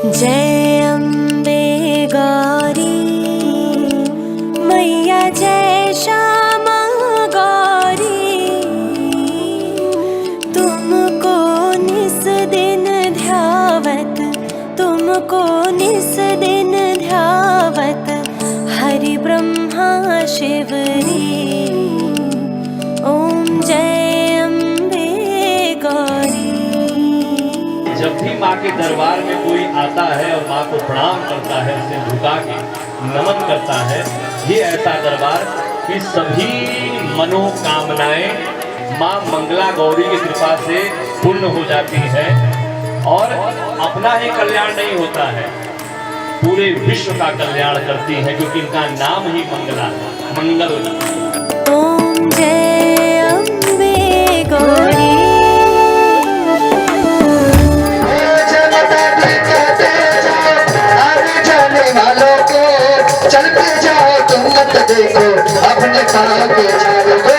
जय अम्बे गौरी मैया, जय श्यामा गौरी। तुमको निस दिन ध्यावत, तुमको निस दिन ध्यावत, हरि ब्रह्मा शिवरी। ओम जय अम्बे गौरी। जब भी माँ के दरबार में कोई आता है और माँ को प्रणाम करता है, उसे झुका के नमन करता है, ये ऐसा दरबार कि सभी मनोकामनाएं माँ मंगला गौरी की कृपा से पूर्ण हो जाती है। और अपना ही कल्याण नहीं होता है, पूरे विश्व का कल्याण करती है, क्योंकि इनका नाम ही मंगला, मंगल। ओम जय अम्बे गौरी। चलते जाओ तुम मत देखो अपने पाँव के छालों को।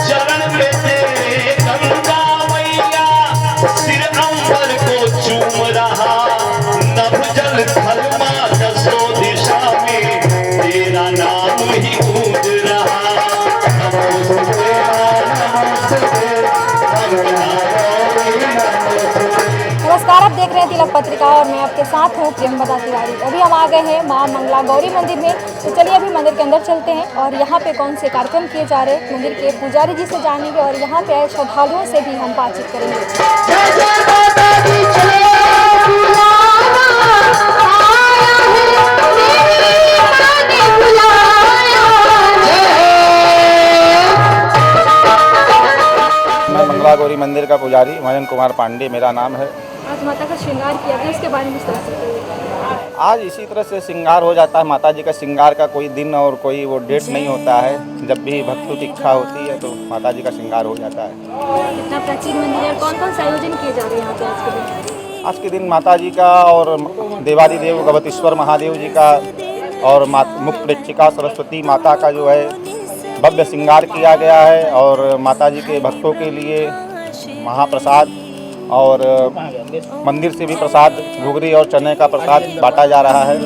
चरण में तेरे गंगा मैया, सिर अंबर को चूम रहा, नभ जल थल माँ दसों दिशा में तेरा नाम ही गूंज रहा। नमस्कार, आप देख रहे हैं तिलक पत्रिका और मैं आपके साथ हूँ प्रियंवदा तिवारी। अभी हम आ गए हैं माँ मंगला गौरी मंदिर में, तो चलिए अभी मंदिर के अंदर चलते हैं और यहाँ पे कौन से कार्यक्रम किए जा रहे हैं मंदिर के पुजारी जी से जानेंगे और यहाँ पे आए श्रद्धालुओं से भी हम बातचीत करेंगे। मैं मंगला गौरी मंदिर का पुजारी मदन कुमार पांडे मेरा नाम है। आज माता का श्रृंगार किया गया, इसके बारे में विस्तार से। आज इसी तरह से श्रृंगार हो जाता है। माता जी का श्रृंगार का कोई दिन और कोई वो डेट नहीं होता है। जब भी भक्तों की इच्छा होती है तो माता जी का श्रृंगार हो जाता है। इतना प्राचीन मंदिर है, कौन कौन से आयोजन किए जा रहे हैं यहाँ पे आज के दिन? आज के दिन माता जी का और देवादिदेव गवतीश्वर महादेव जी का और मुक्त प्रेक्षिका सरस्वती माता का जो है भव्य श्रृंगार किया गया है। और माता जी के भक्तों के लिए महाप्रसाद और मंदिर से भी प्रसाद घुघरी और चने का प्रसाद बांटा जा रहा है।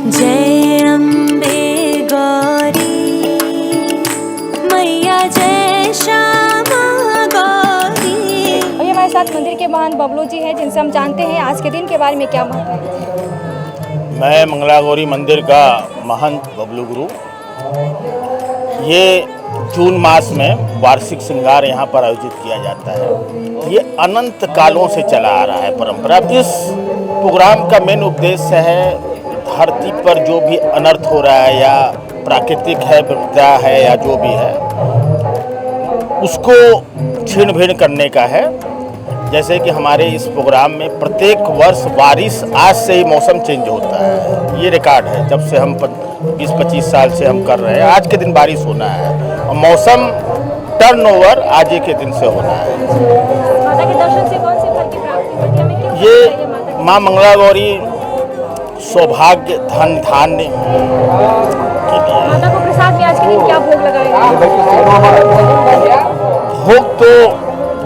जय अम्बे गौरी मैया, जय श्यामा गौरी। और ये हमारे साथ मंदिर के महान बबलू जी हैं, जिनसे हम जानते हैं आज के दिन के बारे में क्या महत्व है। मैं मंगला गौरी मंदिर का महंत बबलू गुरु। ये जून मास में वार्षिक श्रृंगार यहाँ पर आयोजित किया जाता है। ये अनंत कालों से चला आ रहा है परंपरा। इस प्रोग्राम का मेन उद्देश्य है धरती पर जो भी अनर्थ हो रहा है या प्राकृतिक है, विपदा है या जो भी है, उसको छीन भिन करने का है। जैसे कि हमारे इस प्रोग्राम में प्रत्येक वर्ष बारिश आज से ही मौसम चेंज होता है। ये रिकॉर्ड है, जब से हम 20-25 साल से हम कर रहे हैं। आज के दिन बारिश होना है और मौसम टर्नओवर आज के दिन से होना है। माता के दर्शन से कौन से फल की प्राप्ति होती है, हमें क्यों ये होता है माता की? माँ मंगला गौरी सौभाग्य धन धान्य के लिए। माता को प्रसाद में आज के दिन क्या भोग लगाएंगे? भोग तो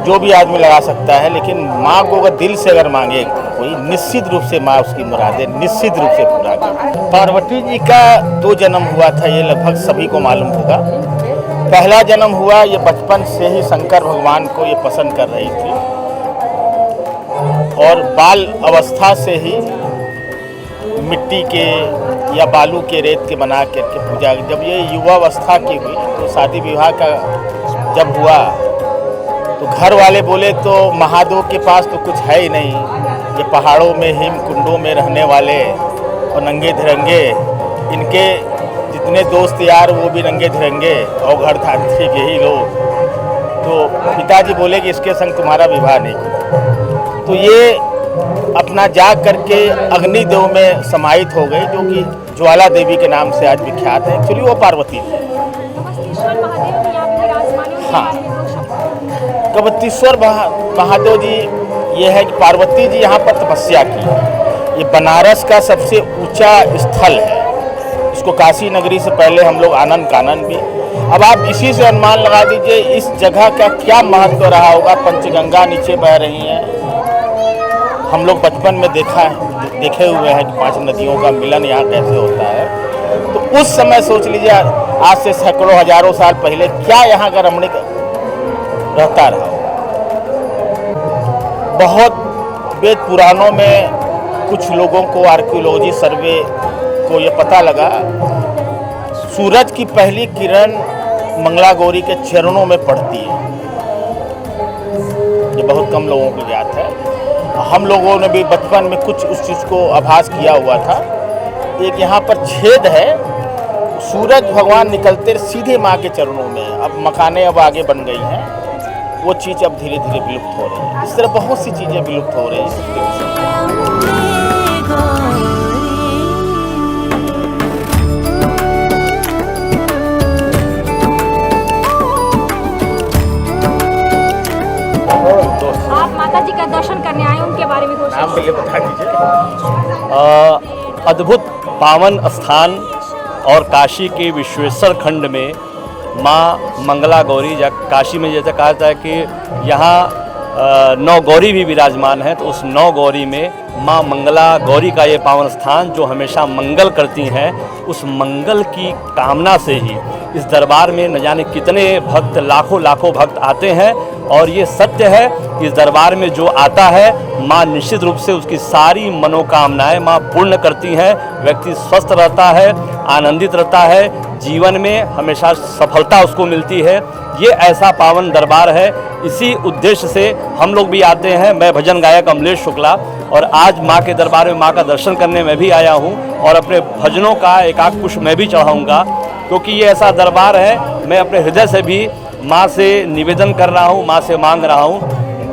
जो भी आदमी लगा सकता है, लेकिन माँ को अगर दिल से अगर मांगे कोई, निश्चित रूप से माँ उसकी मुरादें निश्चित रूप से पूरा करे। पार्वती जी का 2 जन्म हुआ था, ये लगभग सभी को मालूम होगा। पहला जन्म हुआ, ये बचपन से ही शंकर भगवान को ये पसंद कर रही थी और बाल अवस्था से ही मिट्टी के या बालू के रेत के बना करके पूजा। जब ये युवावस्था की हुई तो शादी विवाह का जब हुआ तो घर वाले बोले तो महादेव के पास तो कुछ है ही नहीं, ये पहाड़ों में हिम कुंडों में रहने वाले और नंगे धिरंगे, इनके जितने दोस्त यार वो भी नंगे धिरंगे और घर तांत्रिक यही लोग। तो पिताजी बोले कि इसके संग तुम्हारा विवाह नहीं। तो ये अपना जाग करके अग्निदेव में समाहित हो गई, जो कि ज्वाला देवी के नाम से आज विख्यात है। एक्चुअली वो पार्वती थी। हाँ, गवतीश्वर महादेव जी ये है कि पार्वती जी यहाँ पर तपस्या की। ये बनारस का सबसे ऊंचा स्थल है। इसको काशी नगरी से पहले हम लोग आनंद कानन भी अब आप इसी से अनुमान लगा दीजिए इस जगह का क्या महत्व रहा होगा। पंचगंगा नीचे बह रही हैं, हम लोग बचपन में देखे हुए हैं कि 5 नदियों का मिलन यहाँ कैसे होता है। तो उस समय सोच लीजिए आज से सैकड़ों हजारों साल पहले क्या यहाँ का रमणीक रहता रहा होगा। बहुत वेद पुराणों में कुछ लोगों को आर्कियोलॉजी सर्वे को ये पता लगा, सूरज की पहली किरण मंगला गौरी के चरणों में पड़ती है। ये बहुत कम लोगों को ज्ञात है। हम लोगों ने भी बचपन में कुछ उस चीज़ को आभास किया हुआ था। एक यहाँ पर छेद है, सूरज भगवान निकलते सीधे माँ के चरणों में। अब मकानें अब आगे बन गई हैं, वो चीज़ अब धीरे धीरे विलुप्त हो रही है। इस तरह बहुत सी चीज़ें विलुप्त हो रही हैं। आप माता जी का दर्शन करने आए, उनके बारे में कुछ नाम पहले बता दीजिए। अद्भुत पावन स्थान और काशी के विश्वेश्वर खंड में माँ मंगला गौरी, या काशी में जैसे कहा जाता है कि यहाँ 9 गौरी भी विराजमान हैं, तो उस 9 गौरी में माँ मंगला गौरी का ये पावन स्थान जो हमेशा मंगल करती हैं, उस मंगल की कामना से ही इस दरबार में न जाने कितने भक्त, लाखों भक्त आते हैं। और ये सत्य है कि इस दरबार में जो आता है माँ निश्चित रूप से उसकी सारी मनोकामनाएं माँ पूर्ण करती हैं। व्यक्ति स्वस्थ रहता है, आनंदित रहता है, जीवन में हमेशा सफलता उसको मिलती है। ये ऐसा पावन दरबार है। इसी उद्देश्य से हम लोग भी आते हैं। मैं भजन गायक अमलेश शुक्ला, और आज माँ के दरबार में माँ का दर्शन करने मैं भी आया हूँ, और अपने भजनों का एकाक पुष्प मैं भी चढ़ाऊँगा, क्योंकि ये ऐसा दरबार है। मैं अपने हृदय से भी माँ से निवेदन कर रहा हूँ, माँ से मांग रहा हूँ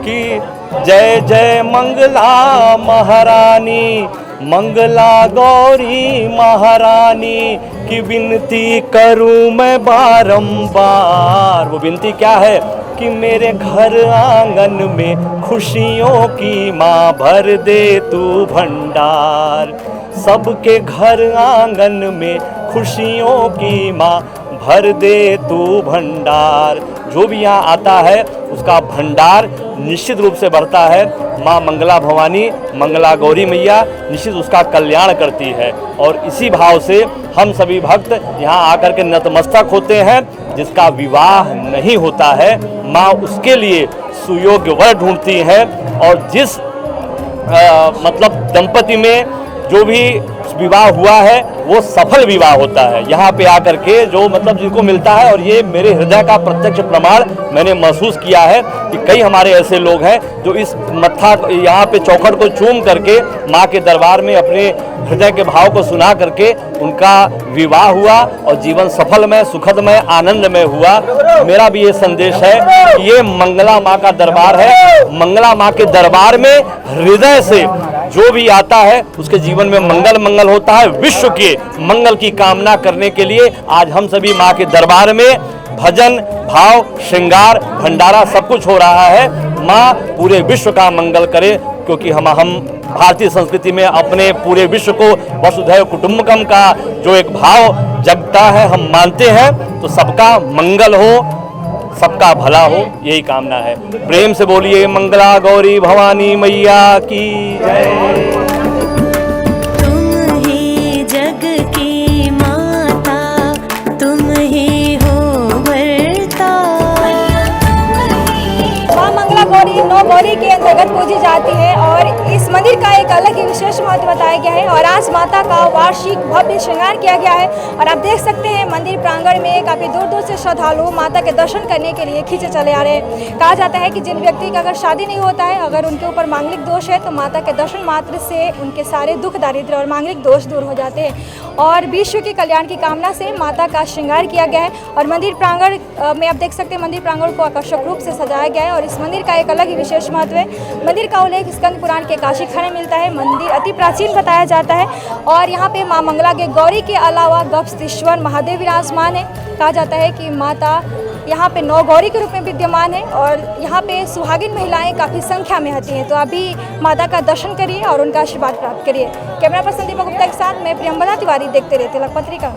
कि जय जय मंगला महारानी, मंगला गौरी महारानी की विनती करूँ मैं बारंबार। वो विनती क्या है कि मेरे घर आंगन में खुशियों की माँ भर दे तू भंडार। सबके घर आंगन में खुशियों की माँ भर दे तू भंडार। जो भी यहाँ आता है उसका भंडार निश्चित रूप से बढ़ता है। माँ मंगला भवानी, मंगला गौरी मैया निश्चित उसका कल्याण करती है। और इसी भाव से हम सभी भक्त यहाँ आकर के नतमस्तक होते हैं। जिसका विवाह नहीं होता है, माँ उसके लिए सुयोग्य वर ढूंढती है। और जिस मतलब दंपति में जो भी विवाह हुआ है वो सफल विवाह होता है यहाँ पे आकर के, जो मतलब जिनको मिलता है। और ये मेरे हृदय का प्रत्यक्ष प्रमाण मैंने महसूस किया है कि कई हमारे ऐसे लोग हैं जो इस मत्था यहाँ पे चौखट को चूम करके माँ के दरबार में अपने हृदय के भाव को सुना करके उनका विवाह हुआ और जीवन सफलमय, सुखदमय, आनंदमय हुआ। मेरा भी ये संदेश है कि ये मंगला माँ का दरबार है। मंगला माँ के दरबार में हृदय से जो भी आता है उसके जीवन में मंगल होता है। विश्व के मंगल की कामना करने के लिए आज हम सभी माँ के दरबार में भजन, भाव, श्रृंगार, भंडारा सब कुछ हो रहा है। माँ पूरे विश्व का मंगल करे, क्योंकि हम भारतीय संस्कृति में अपने पूरे विश्व को वसुधैव कुटुंबकम का जो एक भाव जगता है, हम मानते हैं। तो सबका मंगल हो, सबका भला हो, यही कामना है। प्रेम से बोलिए मंगला गौरी भवानी मैया की जय। तुम ही जग की माता, तुम ही हो भरता। माँ मंगला गौरी 9 गौरी के अंतर्गत पूजी जाती है और इस मंदिर का एक अलग ही विशेष महत्व बताया गया है। और आज माता का वार्षिक भव्य श्रृंगार किया गया है। और आप देख सकते हैं मंदिर प्रांगण में काफ़ी दूर दूर से श्रद्धालु माता के दर्शन करने के लिए खींचे चले आ रहे हैं। कहा जाता है कि जिन व्यक्ति का अगर शादी नहीं होता है, अगर उनके ऊपर मांगलिक दोष है, तो माता के दर्शन मात्र से उनके सारे दुख, दारिद्र्य और मांगलिक दोष दूर हो जाते हैं। और विश्व के कल्याण की कामना से माता का श्रृंगार किया गया है। और मंदिर प्रांगण में आप देख सकते हैं मंदिर प्रांगण को आकर्षक रूप से सजाया गया है। और इस मंदिर का एक अलग ही विशेष महत्व है। मंदिर का उल्लेख स्कंद पुराण के काशी खंड में मिलता है। मंदिर अति प्राचीन बताया जाता है। और यहाँ पे माँ मंगला के गौरी के अलावा गप्स्तीश्वर महादेव विराजमान है। कहा जाता है कि माता यहाँ पे 9 गौरी के रूप में विद्यमान है और यहाँ पे सुहागिन महिलाएं काफ़ी संख्या में आती हैं। तो अभी माता का दर्शन करिए और उनका आशीर्वाद प्राप्त करिए। कैमरा पर्सन दीपक गुप्ता के साथ मैं प्रियंवदा तिवारी, देखते रहते तिलक पत्रिका।